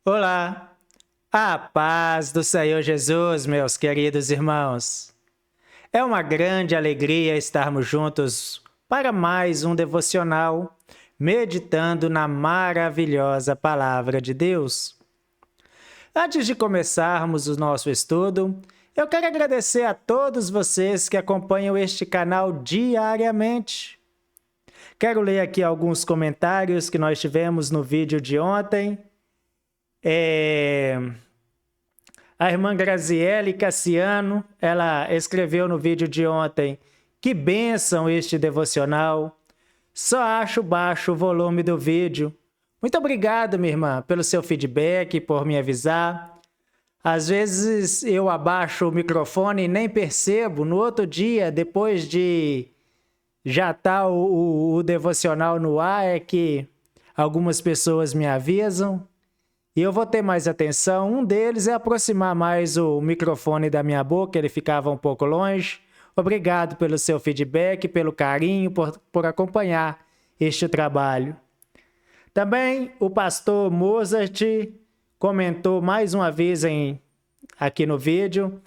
Olá, a paz do Senhor Jesus, meus queridos irmãos. É uma grande alegria estarmos juntos para mais um devocional, meditando na maravilhosa Palavra de Deus. Antes de começarmos o nosso estudo, eu quero agradecer a todos vocês que acompanham este canal diariamente. Quero ler aqui alguns comentários que nós tivemos no vídeo de ontem. A irmã Graziele Cassiano, ela escreveu no vídeo de ontem: que bênção este devocional. Só acho baixo o volume do vídeo. Muito obrigado, minha irmã, pelo seu feedback, por me avisar. Às vezes eu abaixo o microfone e nem percebo. No outro dia, depois de já estar o devocional no ar, é que algumas pessoas me avisam. E eu vou ter mais atenção. Um deles é aproximar mais o microfone da minha boca, ele ficava um pouco longe. Obrigado pelo seu feedback, pelo carinho, por acompanhar este trabalho. Também o pastor Mozart comentou mais uma vez aqui no vídeo.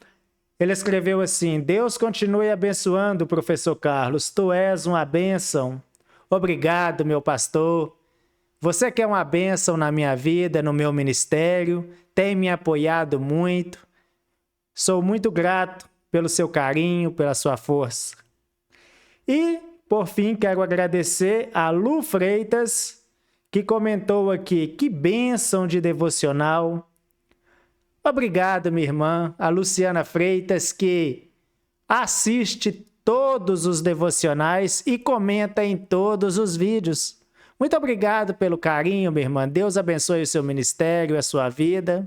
Ele escreveu assim: Deus continue abençoando o professor Carlos, tu és uma bênção. Obrigado, meu pastor. Você que é uma bênção na minha vida, no meu ministério, tem me apoiado muito. Sou muito grato pelo seu carinho, pela sua força. E, por fim, quero agradecer a Lu Freitas, que comentou aqui: que bênção de devocional. Obrigado, minha irmã. A Luciana Freitas, que assiste todos os devocionais e comenta em todos os vídeos. Muito obrigado pelo carinho, minha irmã. Deus abençoe o seu ministério, a sua vida.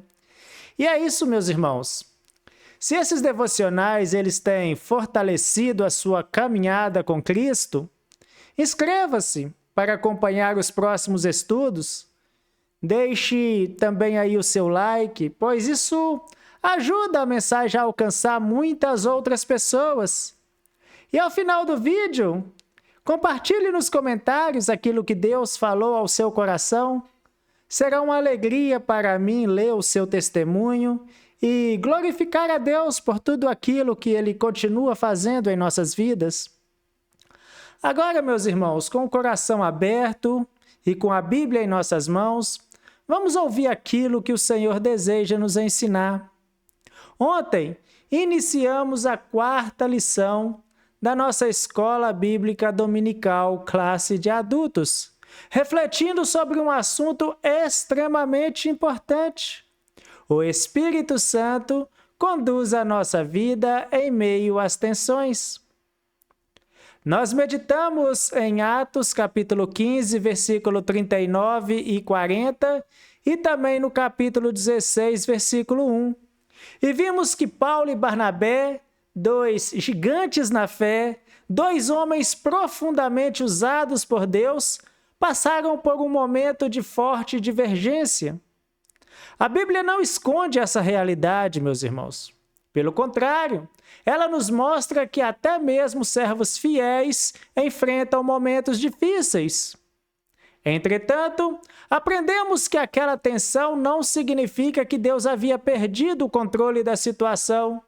E é isso, meus irmãos. Se esses devocionais eles têm fortalecido a sua caminhada com Cristo, inscreva-se para acompanhar os próximos estudos. Deixe também aí o seu like, pois isso ajuda a mensagem a alcançar muitas outras pessoas. E ao final do vídeo, compartilhe nos comentários aquilo que Deus falou ao seu coração. Será uma alegria para mim ler o seu testemunho e glorificar a Deus por tudo aquilo que Ele continua fazendo em nossas vidas. Agora, meus irmãos, com o coração aberto e com a Bíblia em nossas mãos, vamos ouvir aquilo que o Senhor deseja nos ensinar. Ontem, iniciamos a 4ª lição da nossa Escola Bíblica Dominical, classe de adultos, refletindo sobre um assunto extremamente importante. O Espírito Santo conduz a nossa vida em meio às tensões. Nós meditamos em Atos capítulo 15, versículo 39 e 40, e também no capítulo 16, versículo 1. E vimos que Paulo e Barnabé, 2 gigantes na fé, 2 homens profundamente usados por Deus, passaram por um momento de forte divergência. A Bíblia não esconde essa realidade, meus irmãos. Pelo contrário, ela nos mostra que até mesmo servos fiéis enfrentam momentos difíceis. Entretanto, aprendemos que aquela tensão não significa que Deus havia perdido o controle da situação.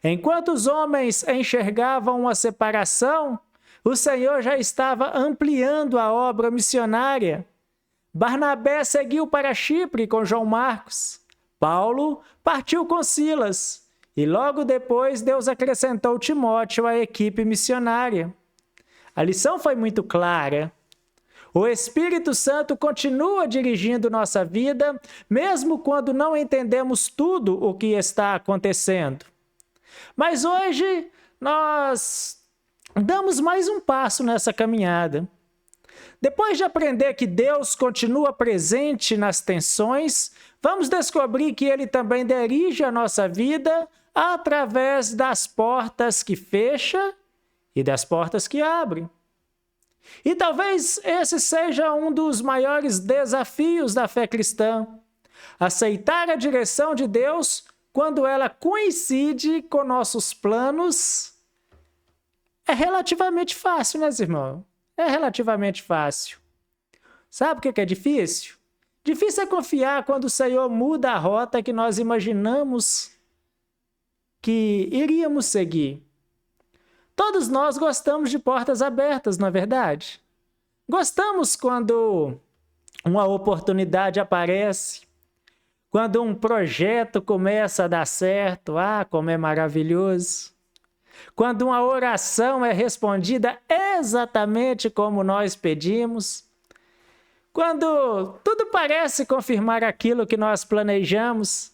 Enquanto os homens enxergavam uma separação, o Senhor já estava ampliando a obra missionária. Barnabé seguiu para Chipre com João Marcos. Paulo partiu com Silas. E logo depois Deus acrescentou Timóteo à equipe missionária. A lição foi muito clara. O Espírito Santo continua dirigindo nossa vida, mesmo quando não entendemos tudo o que está acontecendo. Mas hoje nós damos mais um passo nessa caminhada. Depois de aprender que Deus continua presente nas tensões, vamos descobrir que Ele também dirige a nossa vida através das portas que fecha e das portas que abre. E talvez esse seja um dos maiores desafios da fé cristã. Aceitar a direção de Deus quando ela coincide com nossos planos é relativamente fácil, né, irmão? É relativamente fácil. Sabe o que é difícil? Difícil é confiar quando o Senhor muda a rota que nós imaginamos que iríamos seguir. Todos nós gostamos de portas abertas, não é verdade? Gostamos quando uma oportunidade aparece, quando um projeto começa a dar certo, como é maravilhoso. Quando uma oração é respondida exatamente como nós pedimos. Quando tudo parece confirmar aquilo que nós planejamos.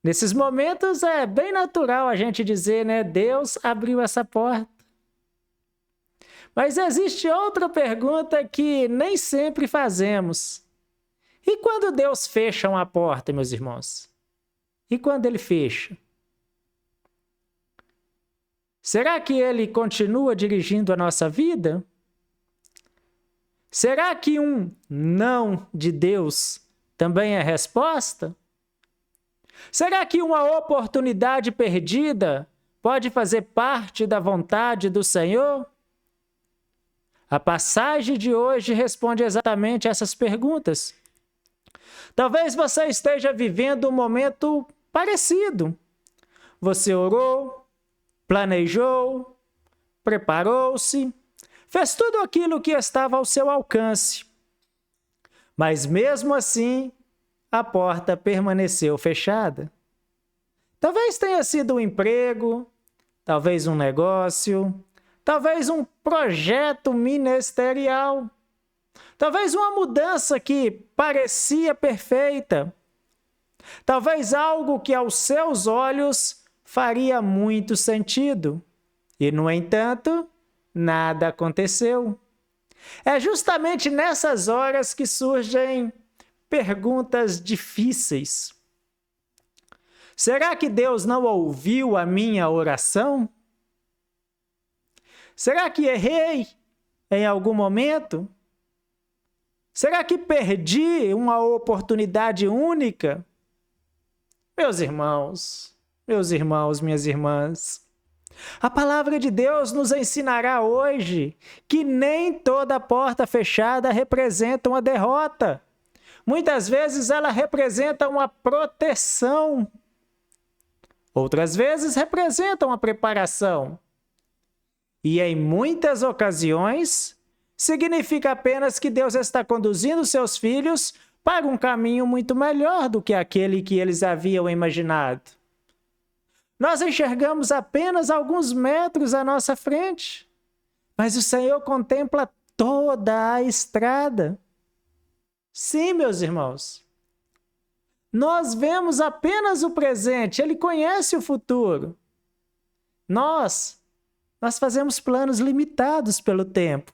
Nesses momentos é bem natural a gente dizer, né? Deus abriu essa porta. Mas existe outra pergunta que nem sempre fazemos. E quando Deus fecha uma porta, meus irmãos? E quando Ele fecha? Será que Ele continua dirigindo a nossa vida? Será que um não de Deus também é resposta? Será que uma oportunidade perdida pode fazer parte da vontade do Senhor? A passagem de hoje responde exatamente essas perguntas. Talvez você esteja vivendo um momento parecido. Você orou, planejou, preparou-se, fez tudo aquilo que estava ao seu alcance. Mas mesmo assim, a porta permaneceu fechada. Talvez tenha sido um emprego, talvez um negócio, talvez um projeto ministerial, talvez uma mudança que parecia perfeita, talvez algo que aos seus olhos faria muito sentido. E, no entanto, nada aconteceu. É justamente nessas horas que surgem perguntas difíceis. Será que Deus não ouviu a minha oração? Será que errei em algum momento? Será que perdi uma oportunidade única? Meus irmãos, minhas irmãs, a palavra de Deus nos ensinará hoje que nem toda porta fechada representa uma derrota. Muitas vezes ela representa uma proteção. Outras vezes representa uma preparação. E em muitas ocasiões, significa apenas que Deus está conduzindo seus filhos para um caminho muito melhor do que aquele que eles haviam imaginado. Nós enxergamos apenas alguns metros à nossa frente, mas o Senhor contempla toda a estrada. Sim, meus irmãos, nós vemos apenas o presente, Ele conhece o futuro. Nós fazemos planos limitados pelo tempo.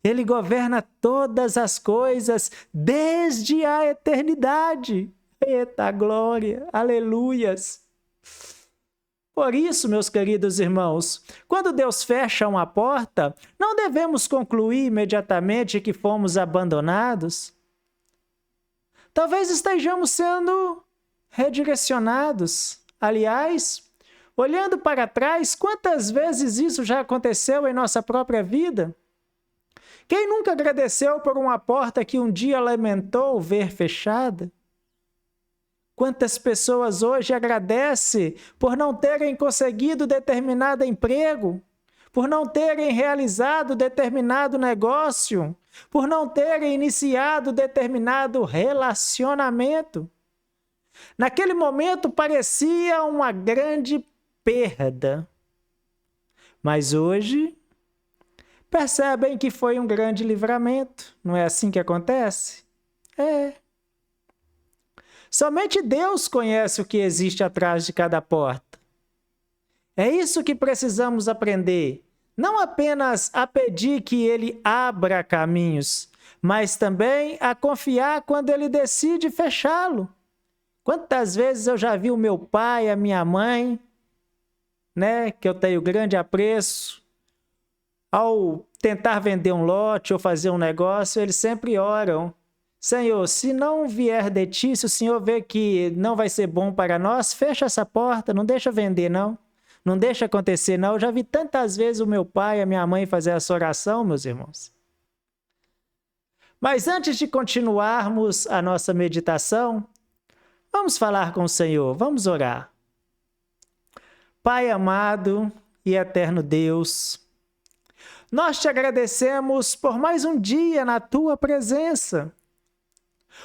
Ele governa todas as coisas desde a eternidade. Eita glória, aleluias! Por isso, meus queridos irmãos, quando Deus fecha uma porta, não devemos concluir imediatamente que fomos abandonados. Talvez estejamos sendo redirecionados. Aliás, olhando para trás, quantas vezes isso já aconteceu em nossa própria vida? Quem nunca agradeceu por uma porta que um dia lamentou ver fechada? Quantas pessoas hoje agradecem por não terem conseguido determinado emprego, por não terem realizado determinado negócio, por não terem iniciado determinado relacionamento? Naquele momento parecia uma grande perda, mas hoje percebem que foi um grande livramento. Não é assim que acontece? É. Somente Deus conhece o que existe atrás de cada porta. É isso que precisamos aprender. Não apenas a pedir que Ele abra caminhos, mas também a confiar quando Ele decide fechá-lo. Quantas vezes eu já vi o meu pai, a minha mãe, que eu tenho grande apreço, ao tentar vender um lote ou fazer um negócio, eles sempre oram: Senhor, se não vier de ti, se o Senhor vê que não vai ser bom para nós, fecha essa porta, não deixa vender não, não deixa acontecer não. Eu já vi tantas vezes o meu pai e a minha mãe fazer essa oração, meus irmãos. Mas antes de continuarmos a nossa meditação, vamos falar com o Senhor, vamos orar. Pai amado e eterno Deus, nós te agradecemos por mais um dia na tua presença.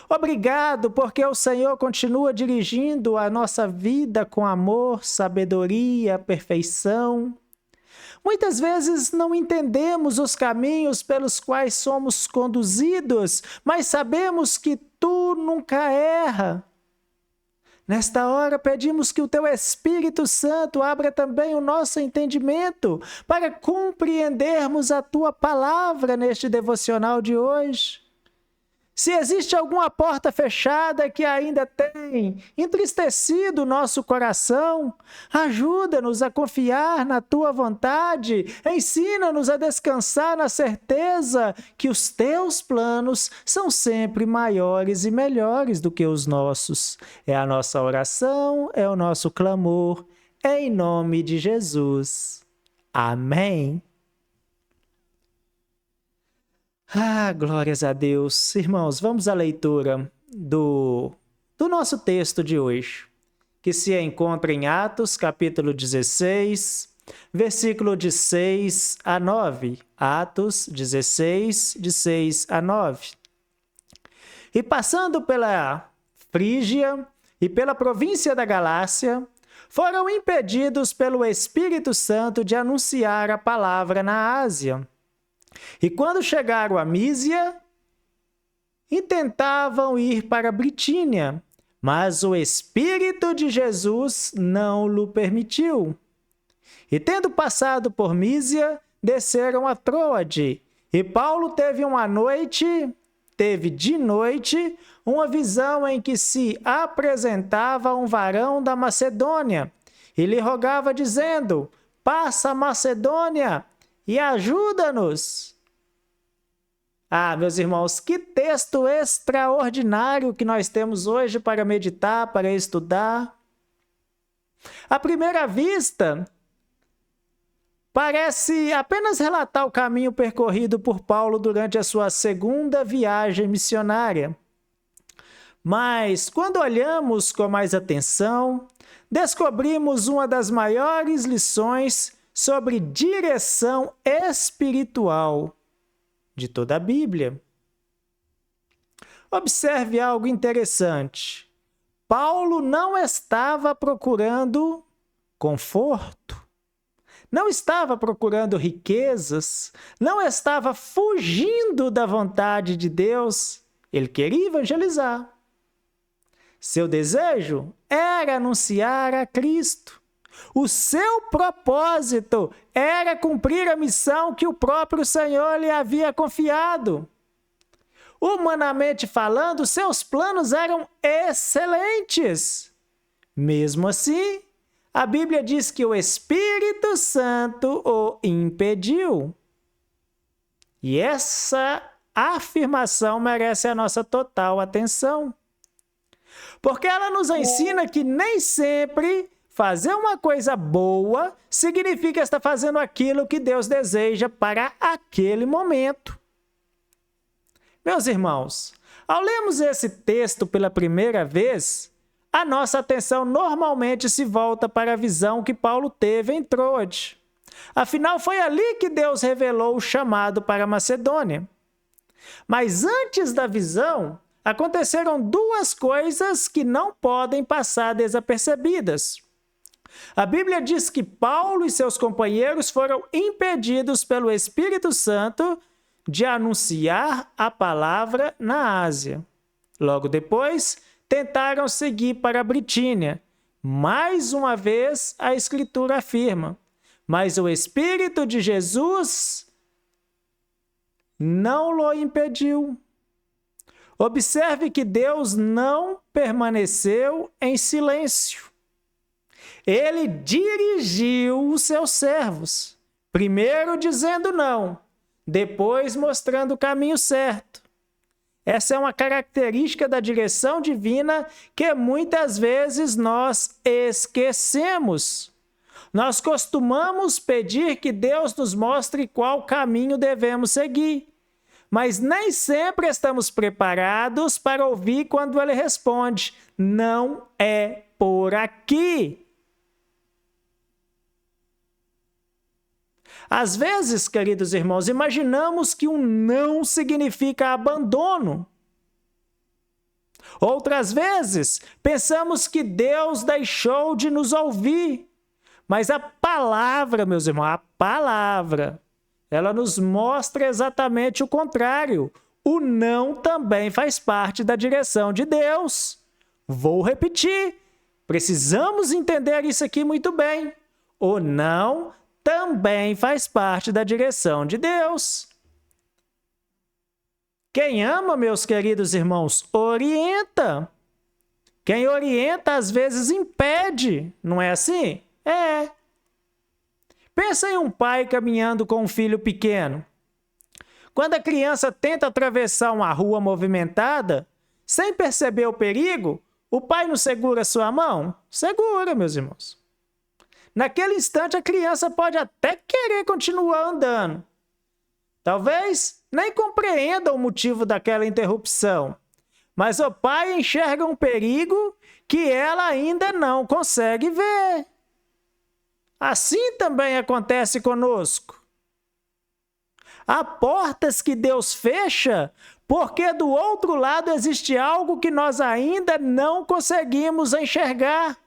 Obrigado porque o Senhor continua dirigindo a nossa vida com amor, sabedoria, perfeição. Muitas vezes não entendemos os caminhos pelos quais somos conduzidos, mas sabemos que tu nunca erra. Nesta hora, pedimos que o teu Espírito Santo abra também o nosso entendimento para compreendermos a tua palavra neste devocional de hoje. Se existe alguma porta fechada que ainda tem entristecido o nosso coração, ajuda-nos a confiar na tua vontade, ensina-nos a descansar na certeza que os teus planos são sempre maiores e melhores do que os nossos. É a nossa oração, é o nosso clamor, em nome de Jesus. Amém. Glórias a Deus. Irmãos, vamos à leitura do nosso texto de hoje, que se encontra em Atos, capítulo 16, versículo de 6 a 9. Atos 16, de 6 a 9. E passando pela Frígia e pela província da Galácia, foram impedidos pelo Espírito Santo de anunciar a palavra na Ásia. E quando chegaram a Mísia, intentavam ir para Britínia, mas o Espírito de Jesus não lhe permitiu. E tendo passado por Mísia, desceram a Troade. E Paulo teve de noite, uma visão em que se apresentava um varão da Macedônia, e lhe rogava, dizendo: passa a Macedônia e ajuda-nos. Meus irmãos, que texto extraordinário que nós temos hoje para meditar, para estudar. À primeira vista, parece apenas relatar o caminho percorrido por Paulo durante a sua segunda viagem missionária. Mas, quando olhamos com mais atenção, descobrimos uma das maiores lições sobre direção espiritual de toda a Bíblia. Observe algo interessante. Paulo não estava procurando conforto, não estava procurando riquezas, não estava fugindo da vontade de Deus. Ele queria evangelizar. Seu desejo era anunciar a Cristo. O seu propósito era cumprir a missão que o próprio Senhor lhe havia confiado. Humanamente falando, seus planos eram excelentes. Mesmo assim, a Bíblia diz que o Espírito Santo o impediu. E essa afirmação merece a nossa total atenção. Porque ela nos ensina que nem sempre fazer uma coisa boa significa estar fazendo aquilo que Deus deseja para aquele momento. Meus irmãos, ao lermos esse texto pela primeira vez, a nossa atenção normalmente se volta para a visão que Paulo teve em Troade. Afinal, foi ali que Deus revelou o chamado para a Macedônia. Mas antes da visão, aconteceram duas coisas que não podem passar desapercebidas. A Bíblia diz que Paulo e seus companheiros foram impedidos pelo Espírito Santo de anunciar a palavra na Ásia. Logo depois, tentaram seguir para a Britínia. Mais uma vez, a Escritura afirma: mas o Espírito de Jesus não o impediu. Observe que Deus não permaneceu em silêncio. Ele dirigiu os seus servos, primeiro dizendo não, depois mostrando o caminho certo. Essa é uma característica da direção divina que muitas vezes nós esquecemos. Nós costumamos pedir que Deus nos mostre qual caminho devemos seguir, mas nem sempre estamos preparados para ouvir quando ele responde: não é por aqui. Às vezes, queridos irmãos, imaginamos que um não significa abandono. Outras vezes, pensamos que Deus deixou de nos ouvir. Mas a palavra, meus irmãos, a palavra, ela nos mostra exatamente o contrário. O não também faz parte da direção de Deus. Vou repetir. Precisamos entender isso aqui muito bem. O não também faz parte da direção de Deus. Quem ama, meus queridos irmãos, orienta. Quem orienta, às vezes, impede. Não é assim? É. Pensa em um pai caminhando com um filho pequeno. Quando a criança tenta atravessar uma rua movimentada, sem perceber o perigo, o pai não segura sua mão? Segura, meus irmãos. Naquele instante, a criança pode até querer continuar andando. Talvez nem compreenda o motivo daquela interrupção, mas o pai enxerga um perigo que ela ainda não consegue ver. Assim também acontece conosco. Há portas que Deus fecha porque do outro lado existe algo que nós ainda não conseguimos enxergar.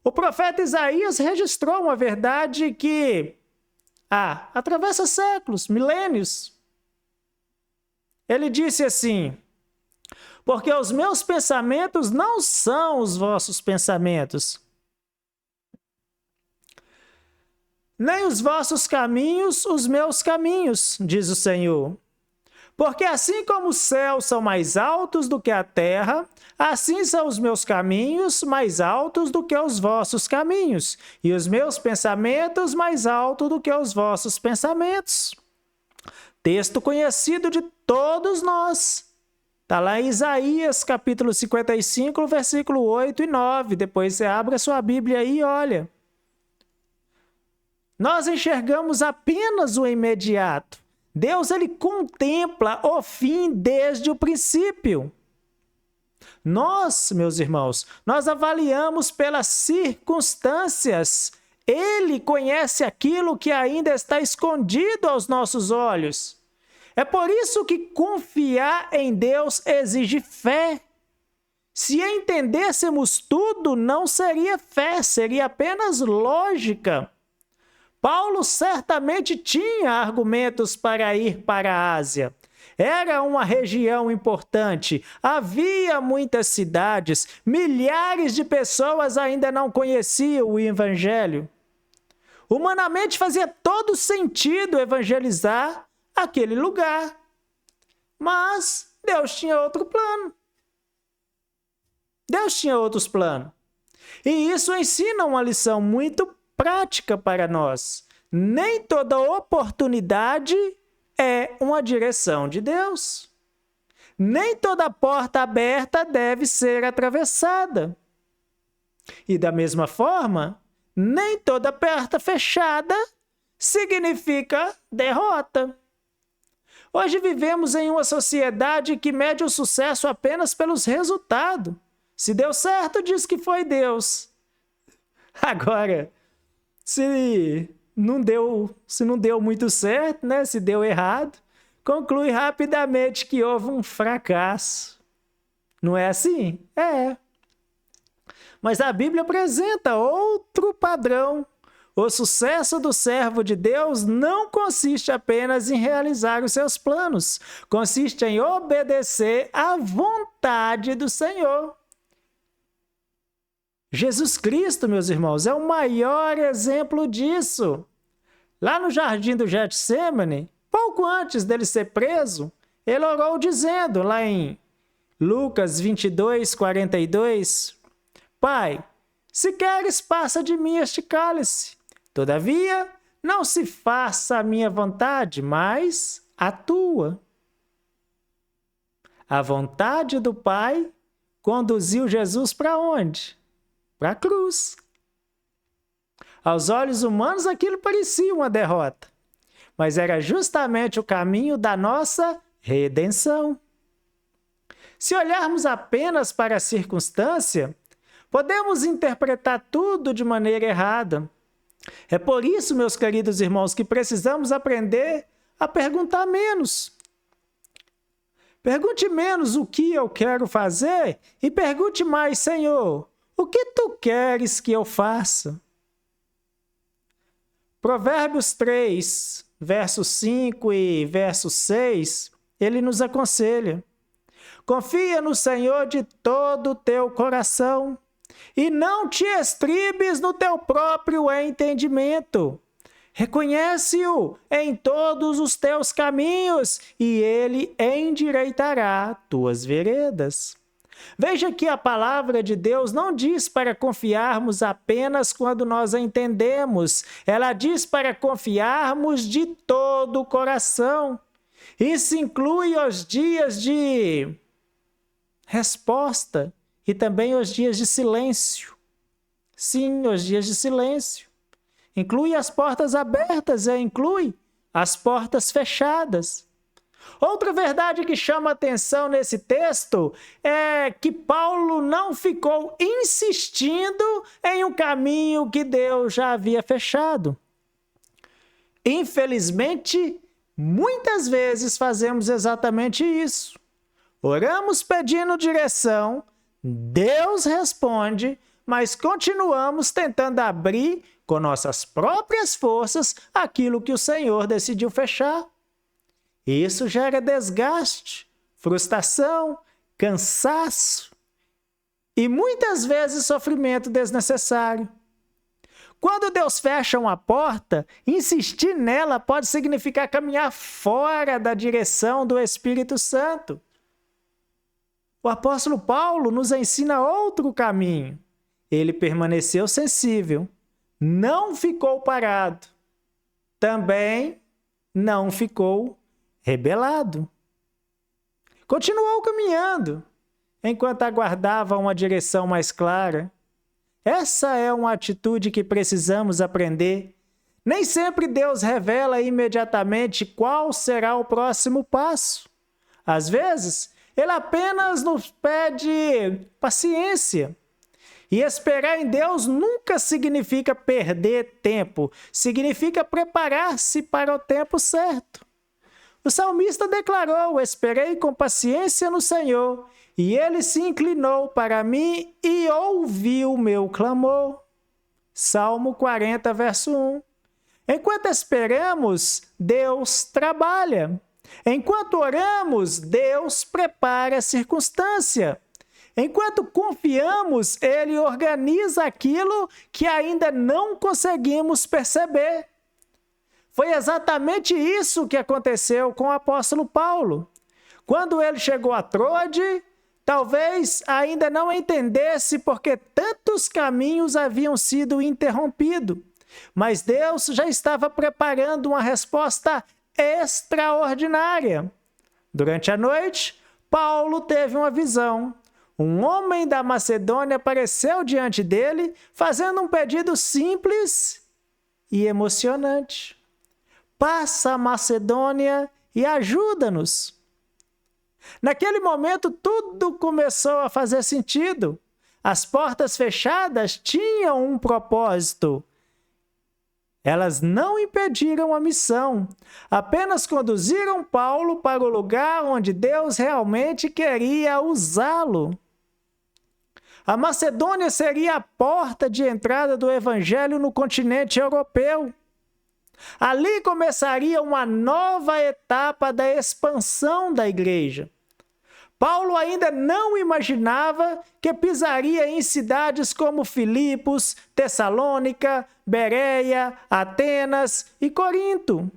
O profeta Isaías registrou uma verdade que atravessa séculos, milênios. Ele disse assim: porque os meus pensamentos não são os vossos pensamentos, nem os vossos caminhos os meus caminhos, diz o Senhor. Porque assim como os céus são mais altos do que a terra, assim são os meus caminhos mais altos do que os vossos caminhos, e os meus pensamentos mais altos do que os vossos pensamentos. Texto conhecido de todos nós. Está lá em Isaías, capítulo 55, versículo 8 e 9. Depois você abre a sua Bíblia aí e olha. Nós enxergamos apenas o imediato. Deus, ele contempla o fim desde o princípio. Nós, meus irmãos, nós avaliamos pelas circunstâncias. Ele conhece aquilo que ainda está escondido aos nossos olhos. É por isso que confiar em Deus exige fé. Se entendêssemos tudo, não seria fé, seria apenas lógica. Paulo certamente tinha argumentos para ir para a Ásia. Era uma região importante, havia muitas cidades, milhares de pessoas ainda não conheciam o Evangelho. Humanamente fazia todo sentido evangelizar aquele lugar. Mas Deus tinha outro plano. Deus tinha outros planos. E isso ensina uma lição muito prática para nós. Nem toda oportunidade é uma direção de Deus. Nem toda porta aberta deve ser atravessada. E da mesma forma, nem toda porta fechada significa derrota. Hoje vivemos em uma sociedade que mede o sucesso apenas pelos resultados. Se deu certo, diz que foi Deus. Agora, se não deu muito certo, né? Se deu errado, conclui rapidamente que houve um fracasso. Não é assim? É. Mas a Bíblia apresenta outro padrão. O sucesso do servo de Deus não consiste apenas em realizar os seus planos, consiste em obedecer à vontade do Senhor. Jesus Cristo, meus irmãos, é o maior exemplo disso. Lá no jardim do Getsêmani, pouco antes dele ser preso, ele orou dizendo, lá em Lucas 22, 42, Pai, se queres, passa de mim este cálice. Todavia, não se faça a minha vontade, mas a tua. A vontade do Pai conduziu Jesus para onde? Para a cruz. Aos olhos humanos, aquilo parecia uma derrota. mas era justamente o caminho da nossa redenção. Se olharmos apenas para a circunstância, podemos interpretar tudo de maneira errada. É por isso, meus queridos irmãos, que precisamos aprender a perguntar menos. Pergunte menos o que eu quero fazer e pergunte mais, Senhor, o que tu queres que eu faça? Provérbios 3, versos 5 e verso 6, ele nos aconselha: confia no Senhor de todo o teu coração e não te estribes no teu próprio entendimento. Reconhece-o em todos os teus caminhos e ele endireitará tuas veredas. Veja que a palavra de Deus não diz para confiarmos apenas quando nós a entendemos. Ela diz para confiarmos de todo o coração. Isso inclui os dias de resposta e também os dias de silêncio. Sim, os dias de silêncio. Inclui as portas abertas e inclui as portas fechadas. Outra verdade que chama atenção nesse texto é que Paulo não ficou insistindo em um caminho que Deus já havia fechado. Infelizmente, muitas vezes fazemos exatamente isso. Oramos pedindo direção, Deus responde, mas continuamos tentando abrir com nossas próprias forças aquilo que o Senhor decidiu fechar. Isso gera desgaste, frustração, cansaço e muitas vezes sofrimento desnecessário. Quando Deus fecha uma porta, insistir nela pode significar caminhar fora da direção do Espírito Santo. O apóstolo Paulo nos ensina outro caminho. Ele permaneceu sensível, não ficou parado, também não ficou rebelado. Continuou caminhando, enquanto aguardava uma direção mais clara. Essa é uma atitude que precisamos aprender. Nem sempre Deus revela imediatamente qual será o próximo passo. Às vezes, Ele apenas nos pede paciência. E esperar em Deus nunca significa perder tempo, significa preparar-se para o tempo certo. O salmista declarou: esperei com paciência no Senhor, e ele se inclinou para mim e ouviu o meu clamor. Salmo 40, verso 1. Enquanto esperamos, Deus trabalha. Enquanto oramos, Deus prepara a circunstância. Enquanto confiamos, Ele organiza aquilo que ainda não conseguimos perceber. Foi exatamente isso que aconteceu com o apóstolo Paulo. Quando ele chegou a Troade, talvez ainda não entendesse porque tantos caminhos haviam sido interrompidos. Mas Deus já estava preparando uma resposta extraordinária. Durante a noite, Paulo teve uma visão. Um homem da Macedônia apareceu diante dele, fazendo um pedido simples e emocionante. Passa a Macedônia e ajuda-nos. Naquele momento, tudo começou a fazer sentido. As portas fechadas tinham um propósito. Elas não impediram a missão, apenas conduziram Paulo para o lugar onde Deus realmente queria usá-lo. A Macedônia seria a porta de entrada do evangelho no continente europeu. Ali começaria uma nova etapa da expansão da igreja. Paulo ainda não imaginava que pisaria em cidades como Filipos, Tessalônica, Bereia, Atenas e Corinto.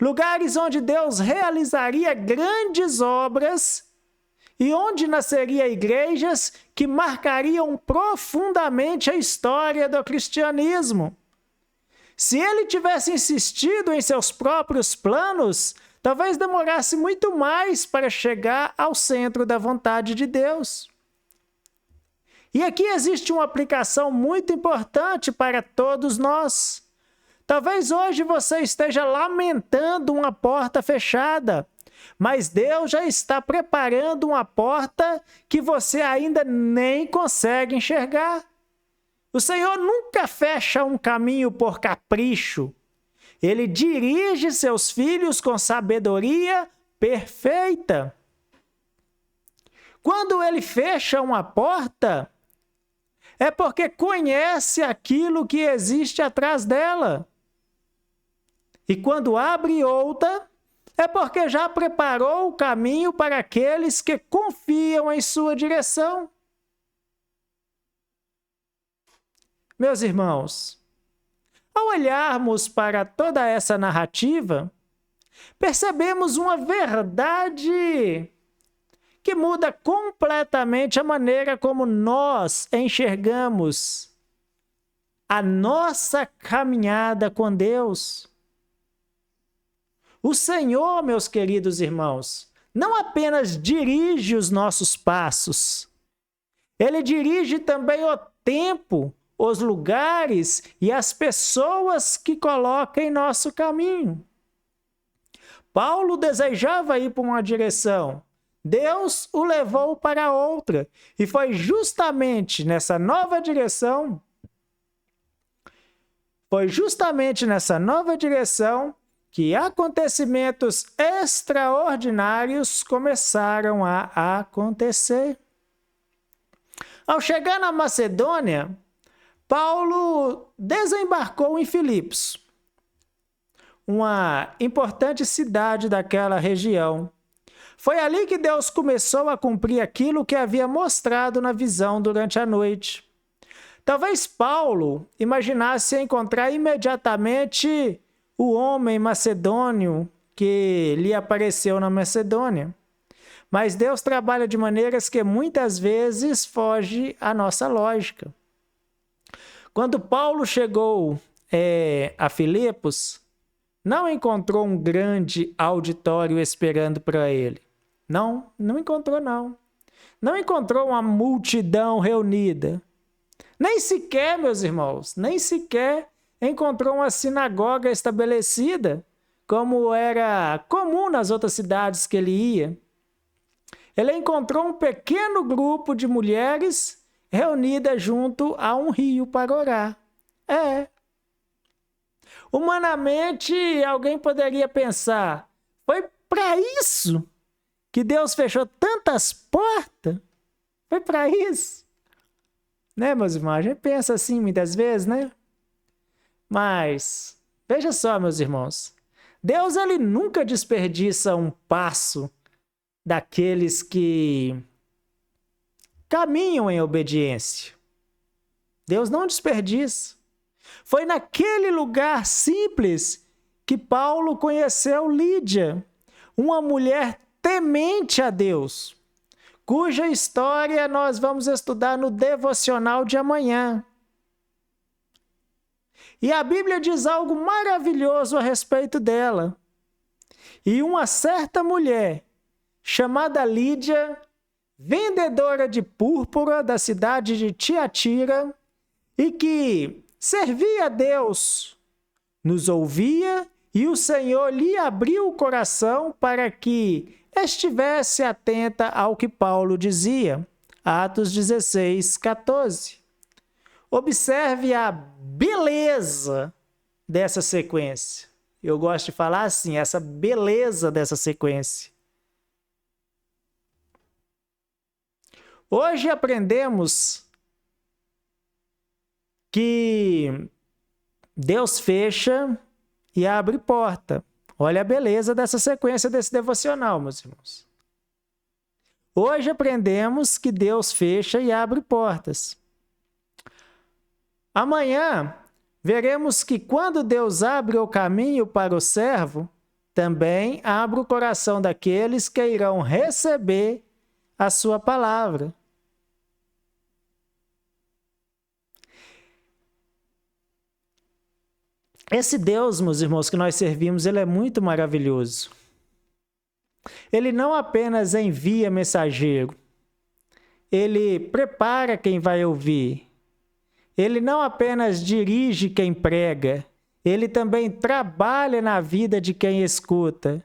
Lugares onde Deus realizaria grandes obras e onde nasceria igrejas que marcariam profundamente a história do cristianismo. Se ele tivesse insistido em seus próprios planos, talvez demorasse muito mais para chegar ao centro da vontade de Deus. E aqui existe uma aplicação muito importante para todos nós. Talvez hoje você esteja lamentando uma porta fechada, mas Deus já está preparando uma porta que você ainda nem consegue enxergar. O Senhor nunca fecha um caminho por capricho. Ele dirige seus filhos com sabedoria perfeita. Quando ele fecha uma porta, é porque conhece aquilo que existe atrás dela. E quando abre outra, é porque já preparou o caminho para aqueles que confiam em sua direção. Meus irmãos, ao olharmos para toda essa narrativa, percebemos uma verdade que muda completamente a maneira como nós enxergamos a nossa caminhada com Deus. O Senhor, meus queridos irmãos, não apenas dirige os nossos passos, Ele dirige também o tempo, os lugares e as pessoas que coloca em nosso caminho. Paulo desejava ir para uma direção, Deus o levou para outra, e foi justamente nessa nova direção, que acontecimentos extraordinários começaram a acontecer. Ao chegar na Macedônia, Paulo desembarcou em Filipos, uma importante cidade daquela região. Foi ali que Deus começou a cumprir aquilo que havia mostrado na visão durante a noite. Talvez Paulo imaginasse encontrar imediatamente o homem macedônio que lhe apareceu na Macedônia. Mas Deus trabalha de maneiras que muitas vezes foge à nossa lógica. Quando Paulo chegou a Filipos, não encontrou um grande auditório esperando para ele. Não encontrou, não. Não encontrou uma multidão reunida. Nem sequer, meus irmãos, nem sequer encontrou uma sinagoga estabelecida, como era comum nas outras cidades que ele ia. Ele encontrou um pequeno grupo de mulheres reunidas junto a um rio para orar. Humanamente, alguém poderia pensar, foi para isso que Deus fechou tantas portas? Foi para isso? Né, meus irmãos? A gente pensa assim muitas vezes, né? Mas, veja só, meus irmãos, Deus ele nunca desperdiça um passo daqueles que caminham em obediência. Deus não desperdiça. Foi naquele lugar simples que Paulo conheceu Lídia, uma mulher temente a Deus, cuja história nós vamos estudar no devocional de amanhã. E a Bíblia diz algo maravilhoso a respeito dela. E uma certa mulher, chamada Lídia, vendedora de púrpura da cidade de Tiatira, e que servia a Deus, nos ouvia, e o Senhor lhe abriu o coração para que estivesse atenta ao que Paulo dizia. Atos 16, 14. Observe a beleza dessa sequência. Eu gosto de falar assim, essa beleza dessa sequência. Hoje aprendemos que Deus fecha e abre porta. Olha a beleza dessa sequência desse devocional, meus irmãos. Hoje aprendemos que Deus fecha e abre portas. Amanhã veremos que quando Deus abre o caminho para o servo, também abre o coração daqueles que irão receber a sua palavra. Esse Deus, meus irmãos, que nós servimos, ele é muito maravilhoso. Ele não apenas envia mensageiro, ele prepara quem vai ouvir. Ele não apenas dirige quem prega, ele também trabalha na vida de quem escuta.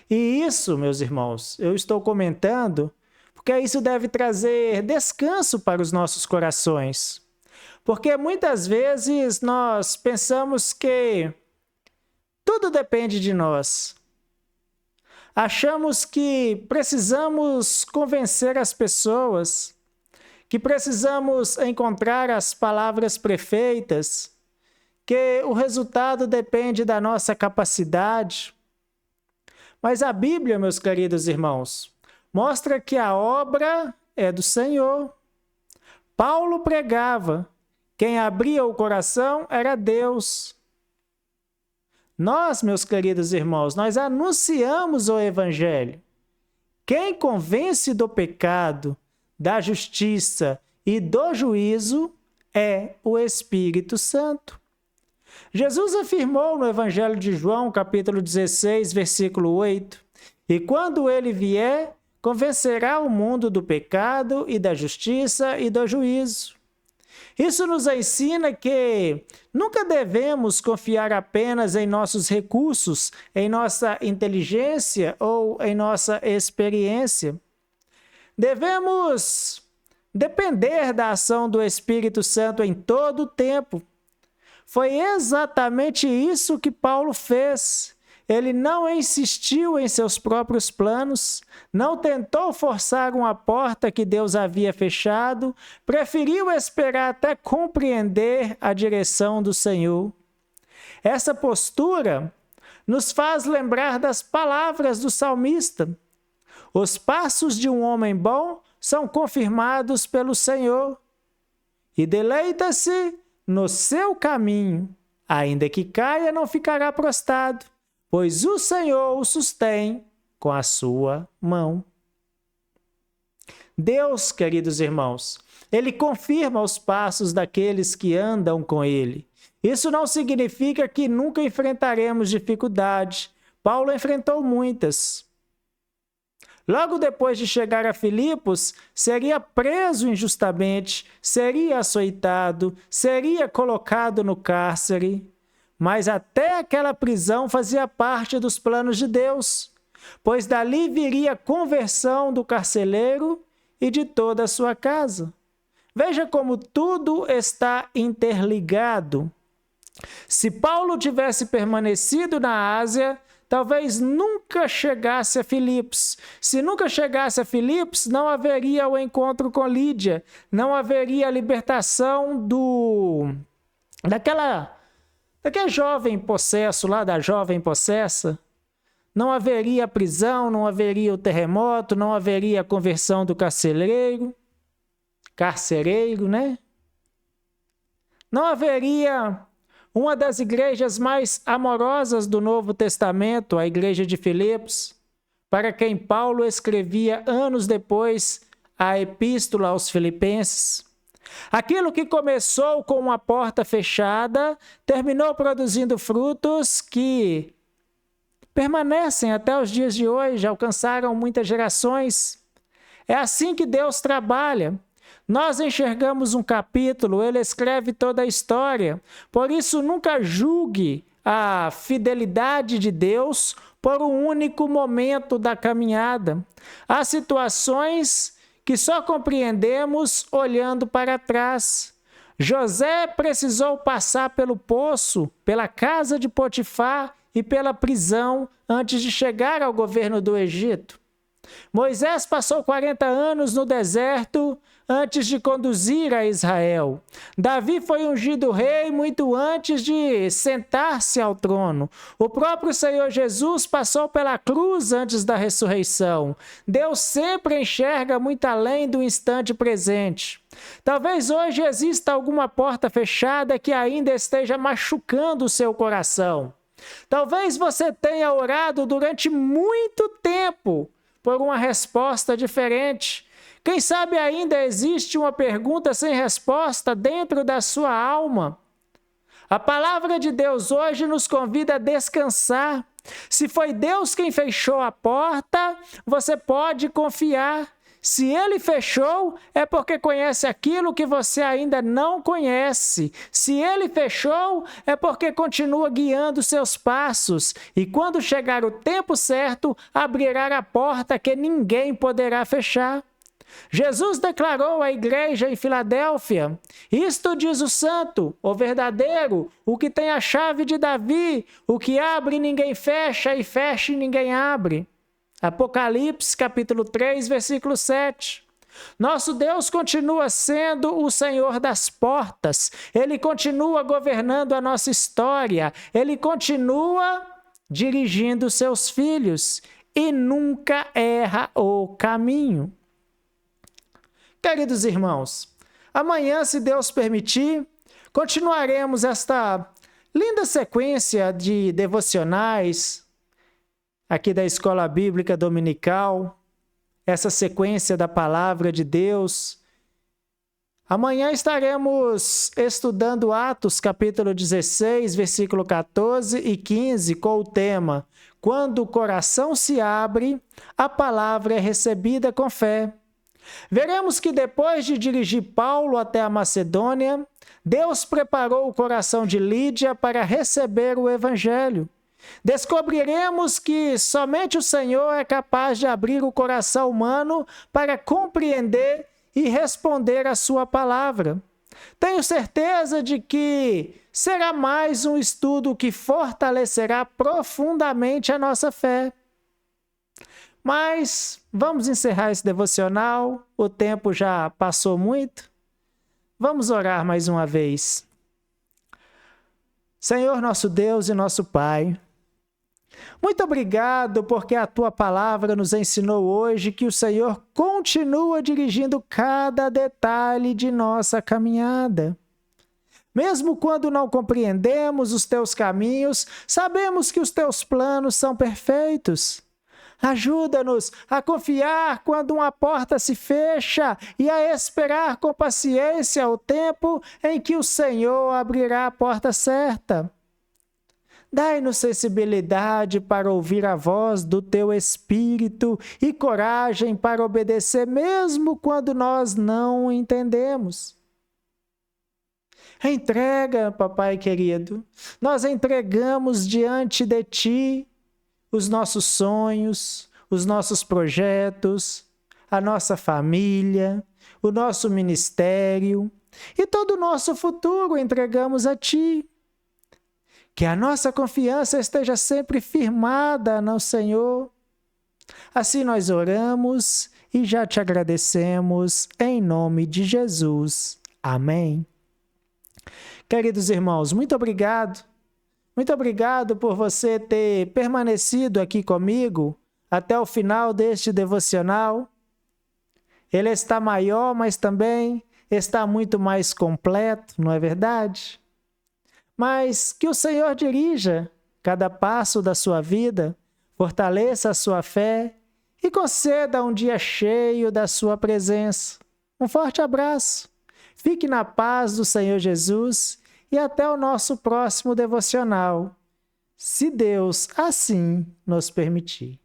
E isso, meus irmãos, eu estou comentando porque isso deve trazer descanso para os nossos corações. Porque muitas vezes nós pensamos que tudo depende de nós. Achamos que precisamos convencer as pessoas, que precisamos encontrar as palavras perfeitas, que o resultado depende da nossa capacidade. Mas a Bíblia, meus queridos irmãos, mostra que a obra é do Senhor. Paulo pregava, quem abria o coração era Deus. Nós, meus queridos irmãos, nós anunciamos o Evangelho. Quem convence do pecado, da justiça e do juízo é o Espírito Santo. Jesus afirmou no Evangelho de João, capítulo 16, versículo 8, e quando ele vier, convencerá o mundo do pecado e da justiça e do juízo. Isso nos ensina que nunca devemos confiar apenas em nossos recursos, em nossa inteligência ou em nossa experiência. Devemos depender da ação do Espírito Santo em todo o tempo. Foi exatamente isso que Paulo fez. Ele não insistiu em seus próprios planos, não tentou forçar uma porta que Deus havia fechado, preferiu esperar até compreender a direção do Senhor. Essa postura nos faz lembrar das palavras do salmista. Os passos de um homem bom são confirmados pelo Senhor e deleita-se no seu caminho, ainda que caia, não ficará prostrado, pois o Senhor o sustém com a sua mão. Deus, queridos irmãos, ele confirma os passos daqueles que andam com ele. Isso não significa que nunca enfrentaremos dificuldade. Paulo enfrentou muitas. Logo depois de chegar a Filipos, seria preso injustamente, seria açoitado, seria colocado no cárcere. Mas até aquela prisão fazia parte dos planos de Deus, pois dali viria a conversão do carcereiro e de toda a sua casa. Veja como tudo está interligado. Se Paulo tivesse permanecido na Ásia, talvez nunca chegasse a Filipos. Se nunca chegasse a Filipos, não haveria o encontro com Lídia, não haveria a libertação daquele jovem possesso lá, da jovem possessa. Não haveria prisão, não haveria o terremoto, não haveria a conversão do carcereiro, né? Não haveria uma das igrejas mais amorosas do Novo Testamento, a igreja de Filipos, para quem Paulo escrevia anos depois a epístola aos Filipenses. Aquilo que começou com uma porta fechada, terminou produzindo frutos que permanecem até os dias de hoje, alcançaram muitas gerações. É assim que Deus trabalha. Nós enxergamos um capítulo, ele escreve toda a história. Por isso, nunca julgue a fidelidade de Deus por um único momento da caminhada. Há situações que só compreendemos olhando para trás. José precisou passar pelo poço, pela casa de Potifar e pela prisão antes de chegar ao governo do Egito. Moisés passou 40 anos no deserto antes de conduzir a Israel. Davi foi ungido rei muito antes de sentar-se ao trono. O próprio Senhor Jesus passou pela cruz antes da ressurreição. Deus sempre enxerga muito além do instante presente. Talvez hoje exista alguma porta fechada que ainda esteja machucando o seu coração. Talvez você tenha orado durante muito tempo por uma resposta diferente. Quem sabe ainda existe uma pergunta sem resposta dentro da sua alma. A palavra de Deus hoje nos convida a descansar. Se foi Deus quem fechou a porta, você pode confiar. Se ele fechou, é porque conhece aquilo que você ainda não conhece. Se ele fechou, é porque continua guiando seus passos. E quando chegar o tempo certo, abrirá a porta que ninguém poderá fechar. Jesus declarou à igreja em Filadélfia: isto diz o santo, o verdadeiro, o que tem a chave de Davi, o que abre ninguém fecha e fecha e ninguém abre. Apocalipse, capítulo 3, versículo 7. Nosso Deus continua sendo o Senhor das portas. Ele continua governando a nossa história. Ele continua dirigindo seus filhos e nunca erra o caminho. Queridos irmãos, amanhã, se Deus permitir, continuaremos esta linda sequência de devocionais aqui da Escola Bíblica Dominical, essa sequência da Palavra de Deus. Amanhã estaremos estudando Atos, capítulo 16, versículo 14 e 15, com o tema: quando o coração se abre, a palavra é recebida com fé. Veremos que depois de dirigir Paulo até a Macedônia, Deus preparou o coração de Lídia para receber o Evangelho. Descobriremos que somente o Senhor é capaz de abrir o coração humano para compreender e responder à sua palavra. Tenho certeza de que será mais um estudo que fortalecerá profundamente a nossa fé. Mas vamos encerrar esse devocional, o tempo já passou muito. Vamos orar mais uma vez. Senhor, nosso Deus e nosso Pai, muito obrigado porque a Tua palavra nos ensinou hoje que o Senhor continua dirigindo cada detalhe de nossa caminhada. Mesmo quando não compreendemos os Teus caminhos, sabemos que os Teus planos são perfeitos. Ajuda-nos a confiar quando uma porta se fecha e a esperar com paciência o tempo em que o Senhor abrirá a porta certa. Dai-nos sensibilidade para ouvir a voz do Teu Espírito e coragem para obedecer mesmo quando nós não entendemos. Entrega, papai querido, nós entregamos diante de Ti os nossos sonhos, os nossos projetos, a nossa família, o nosso ministério e todo o nosso futuro entregamos a Ti. Que a nossa confiança esteja sempre firmada no Senhor. Assim nós oramos e já te agradecemos em nome de Jesus. Amém. Queridos irmãos, muito obrigado. Muito obrigado por você ter permanecido aqui comigo até o final deste devocional. Ele está maior, mas também está muito mais completo, não é verdade? Mas que o Senhor dirija cada passo da sua vida, fortaleça a sua fé e conceda um dia cheio da sua presença. Um forte abraço. Fique na paz do Senhor Jesus e até o nosso próximo devocional, se Deus assim nos permitir.